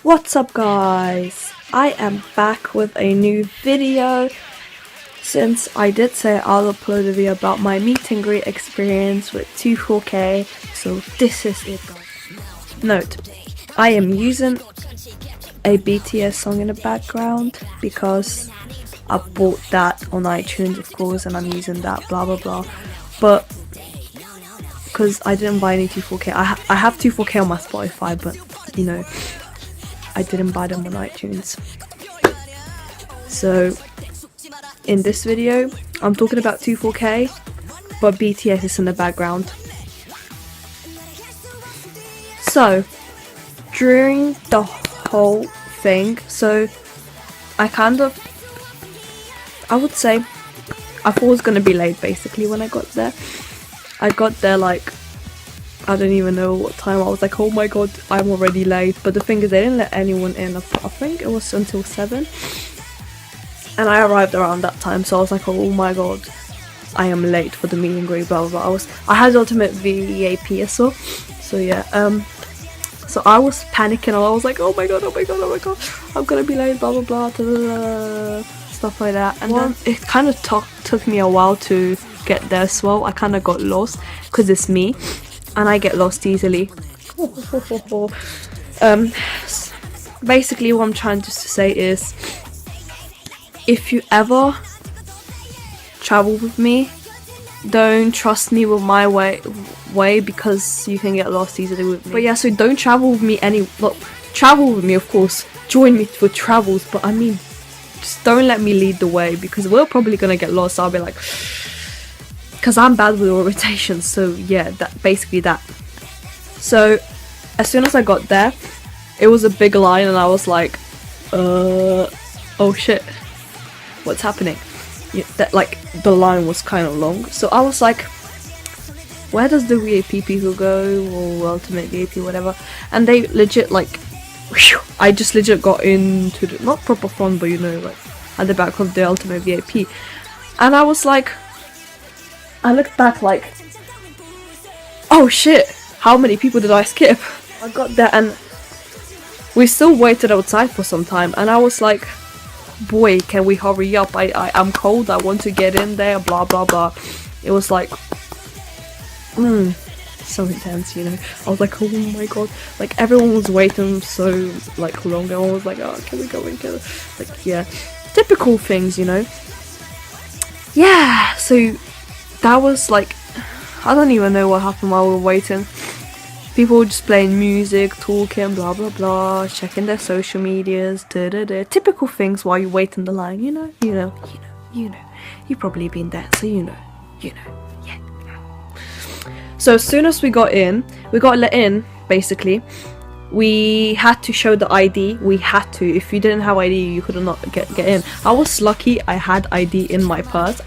What's up guys? I am back with a new video. Since I did say I'll upload a video about my meet and greet experience with 24K, so this is it guys. Note, I am using a BTS song in the background because I bought that on iTunes of course and I'm using that blah blah blah, but because I didn't buy any 24K, I have 24K on my Spotify, but you know, I didn't buy them on iTunes. So in this video I'm talking about 24K, but BTS is in the background. So during the whole thing, so I would say I thought it was gonna be late basically when I got there. I got there like, I don't even know what time. I was like, oh my god, I'm already late. But the thing is, they didn't let anyone in. I think it was until 7. And I arrived around that time, so I was like, oh my god, I am late for the meet and greet, blah blah blah. I had ultimate VAP as well. So yeah, so I was panicking and I was like, oh my god, I'm gonna be late, blah blah blah, stuff like that. And then it kind of took me a while to get there as well. I kind of got lost because it's me and I get lost easily. Basically what I'm trying to say is, if you ever travel with me, don't trust me with my way because you can get lost easily with me. But yeah, so don't travel with me travel with me of course, join me for travels, but I mean just don't let me lead the way because we're probably gonna get lost. I'll be like, because I'm bad with orientation. So yeah, basically that. So as soon as I got there, it was a big line and I was like, oh shit, what's happening? Yeah, like the line was kind of long, so I was like, where does the VAP people go, or ultimate VAP, whatever? And they legit like, whew, I just legit got into the, not proper front, but you know, like at the back of the ultimate VAP, and I was like, I looked back like, oh shit, how many people did I skip? I got there and we still waited outside for some time, and I was like, boy, can we hurry up? I'm cold, I want to get in there, blah blah blah. It was like, so intense, you know. I was like, oh my god, like everyone was waiting so like long, and I was like, oh, can we go in? Like, yeah, typical things, you know. Yeah, so that was like, I don't even know what happened while we were waiting. People were just playing music, talking, blah blah blah, checking their social medias, typical things while you wait in the line, you know. You've probably been there, so you know, yeah. So as soon as we got let in, basically. We had to show the ID. We had to. If you didn't have ID, you could not get in. I was lucky I had ID in my purse.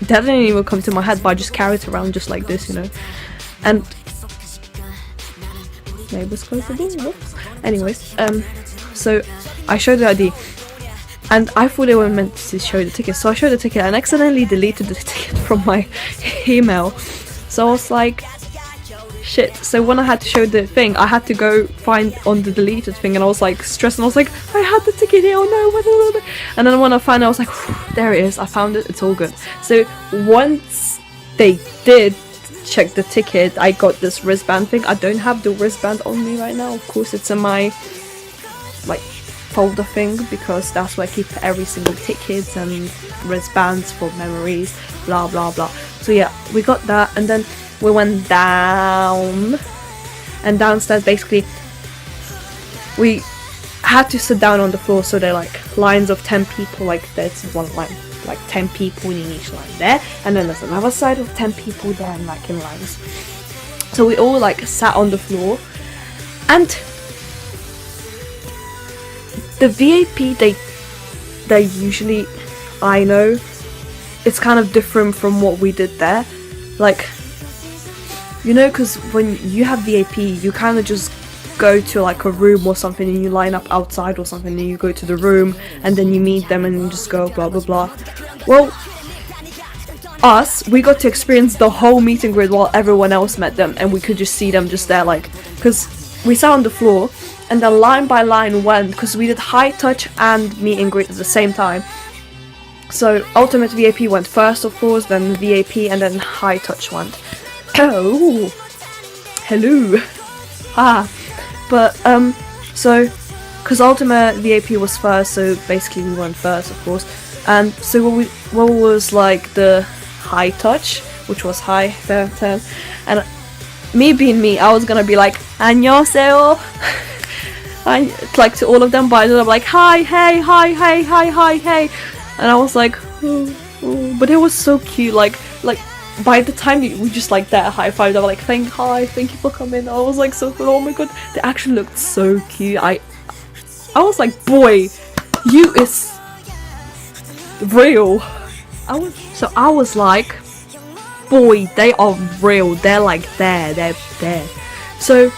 That didn't even come to my head, but I just carried it around just like this, you know. And neighbors close the door. Whoops. Anyways, so I showed the ID, and I thought they were meant to show the ticket, so I showed the ticket and accidentally deleted the ticket from my email. So I was like, shit. So when I had to show the thing, I had to go find on the deleted thing, and I was like stressed, and I was like, I had the ticket here, oh no. And then when I found it, I was like, there it is, I found it, it's all good. So once they did check the ticket, I got this wristband thing. I don't have the wristband on me right now, of course it's in my like folder thing, because that's where I keep every single tickets and wristbands for memories, blah blah blah. So yeah, we got that, and then we went down, and downstairs basically we had to sit down on the floor, so they're like lines of 10 people, like there's one line, like 10 people in each line there, and then there's another side of 10 people there, and like in lines. So we all like sat on the floor, and the VAP they usually, I know it's kind of different from what we did there, like, you know, because when you have VAP, you kind of just go to like a room or something, and you line up outside or something, and you go to the room, and then you meet them, and you just go blah blah blah. Well, we got to experience the whole meet and greet while everyone else met them, and we could just see them just there, like, because we sat on the floor, and then line by line went, because we did high touch and meet and greet at the same time. So ultimate VIP went first, of course, then VIP, and then high touch went. Oh, hello. But so because ultimate VIP was first, so basically we went first, of course. And so what was like the high touch, which was high turn, and me being me, I was gonna be like 안녕하세요, like to all of them, but I ended up like hi, hey, hi, hey, hi, hi, hey, and I was like, oh. But it was so cute, like by the time we just like that high five, they were like thank you for coming. I was like so good. Oh my god, they actually looked so cute. I was like, boy, you is real. I was like, boy, they are real. They're like they're there. So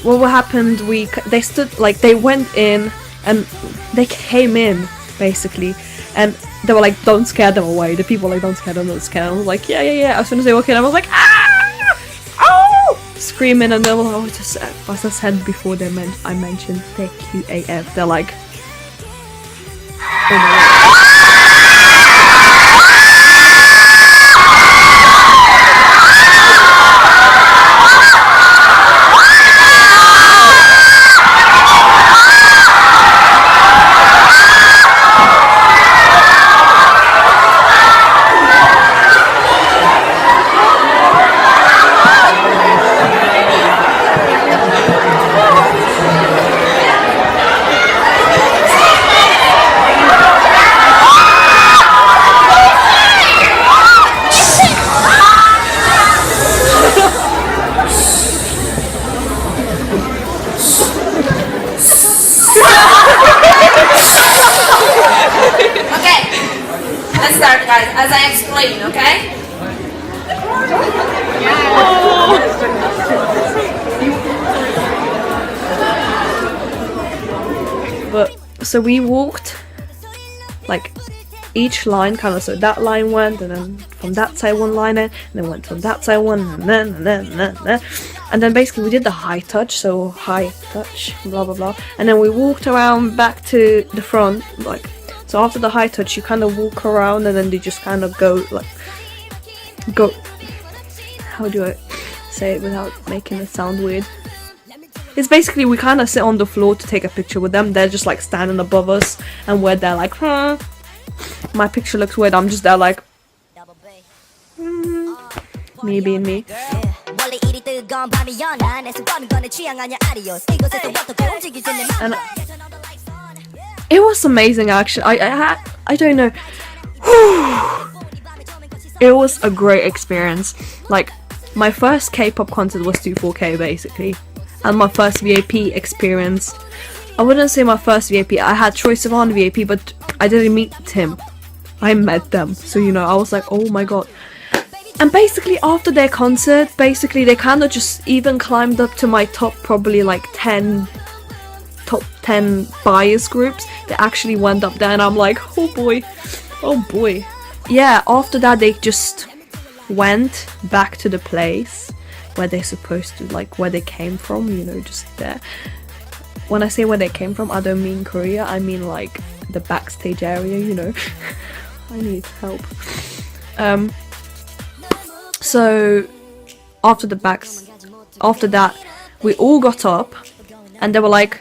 what happened? They stood, like they went in and they came in basically, and they were like, don't scare them away. The people were like, don't scare them, don't scare them. I was like, yeah. As soon as they walked in, I was like, ah! Oh! Screaming, and they were like, as I said before, I mentioned they're cute AF. They're like, oh my god. Let's start, guys, as I explain, okay? But so we walked like each line, kind of, so that line went, and then from that side one line in, and then went from that side one, and then basically we did the high touch, so high touch, blah blah blah, and then we walked around back to the front, like, so after the high touch you kind of walk around, and then you just kind of go, how do I say it without making it sound weird? It's basically we kind of sit on the floor to take a picture with them. They're just like standing above us, and we're there like, my picture looks weird, I'm just there like, me being me. And it was amazing actually. I don't know. It was a great experience. Like, my first K-pop concert was 24K basically, and my first VIP experience, I wouldn't say my first VIP, I had Troye Sivan VIP, but I didn't meet him, I met them, so you know, I was like, oh my god. And basically after their concert, basically they kind of just even climbed up to my top 10 bias groups. They actually went up there, and I'm like, oh boy. Yeah, after that they just went back to the place where they're supposed to, like where they came from, you know, just there. When I say where they came from, I don't mean Korea, I mean like the backstage area, you know. I need help. So after that we all got up, and they were like,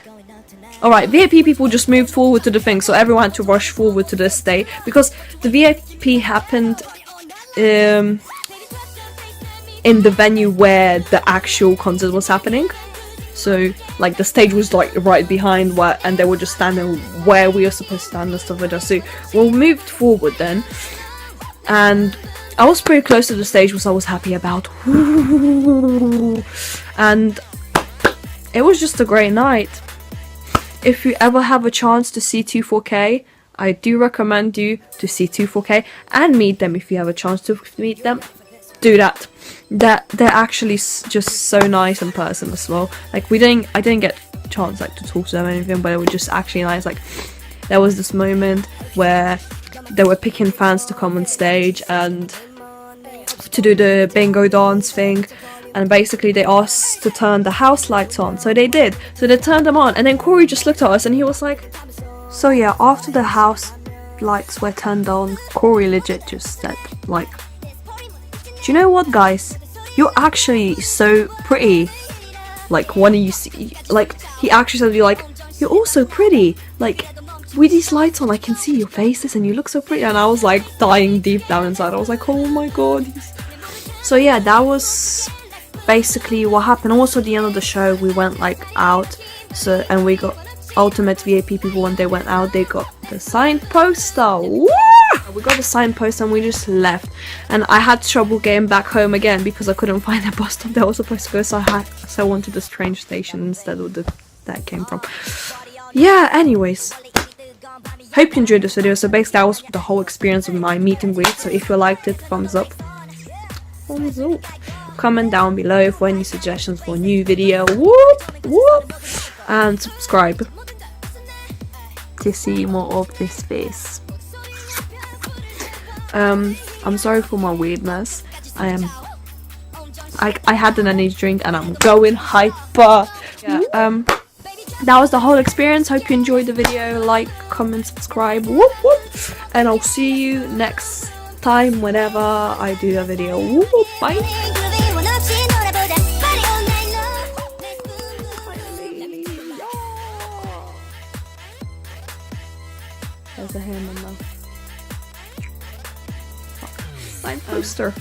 alright, VIP people just moved forward to the thing, so everyone had to rush forward to the stage, because the VIP happened in the venue where the actual concert was happening. So like the stage was like right behind where, and they were just standing where we were supposed to stand and stuff like that. So we moved forward then, and I was pretty close to the stage, which I was happy about. And it was just a great night. If you ever have a chance to see 24K, I do recommend you to see 24K and meet them. If you have a chance to meet them, do that. They're actually just so nice in person as well. Like I didn't get a chance like to talk to them or anything, but it was just actually nice. Like there was this moment where they were picking fans to come on stage and to do the bingo dance thing, and basically they asked to turn the house lights on, so they did. So they turned them on, and then Corey just looked at us and he was like, so yeah, after the house lights were turned on, Corey legit just said, like, do you know what, guys, you're actually so pretty. Like, when you see, like, he actually said, you're all so pretty, like, with these lights on I can see your faces and you look so pretty. And I was like dying deep down inside. I was like, oh my god. So yeah, that was basically what happened. Also at the end of the show we went like out, so, and we got ultimate VIP people. When they went out, they got the signed poster. Woo! We got the signed poster and we just left, and I had trouble getting back home again because I couldn't find the bus stop that I was supposed to go, so I went to this train station instead of that I came from. Yeah, anyways, hope you enjoyed this video. So basically that was the whole experience of my meet and greet. So if you liked it, thumbs up. Comment down below for any suggestions for a new video. Whoop whoop. And subscribe to see more of this face. I'm sorry for my weirdness. I had an energy drink and I'm going hyper. Yeah, that was the whole experience. Hope you enjoyed the video. Like, comment, subscribe. Whoop whoop. And I'll see you next time whenever I do a video. Whoop whoop. Bye. There's a hand in there. Fine poster.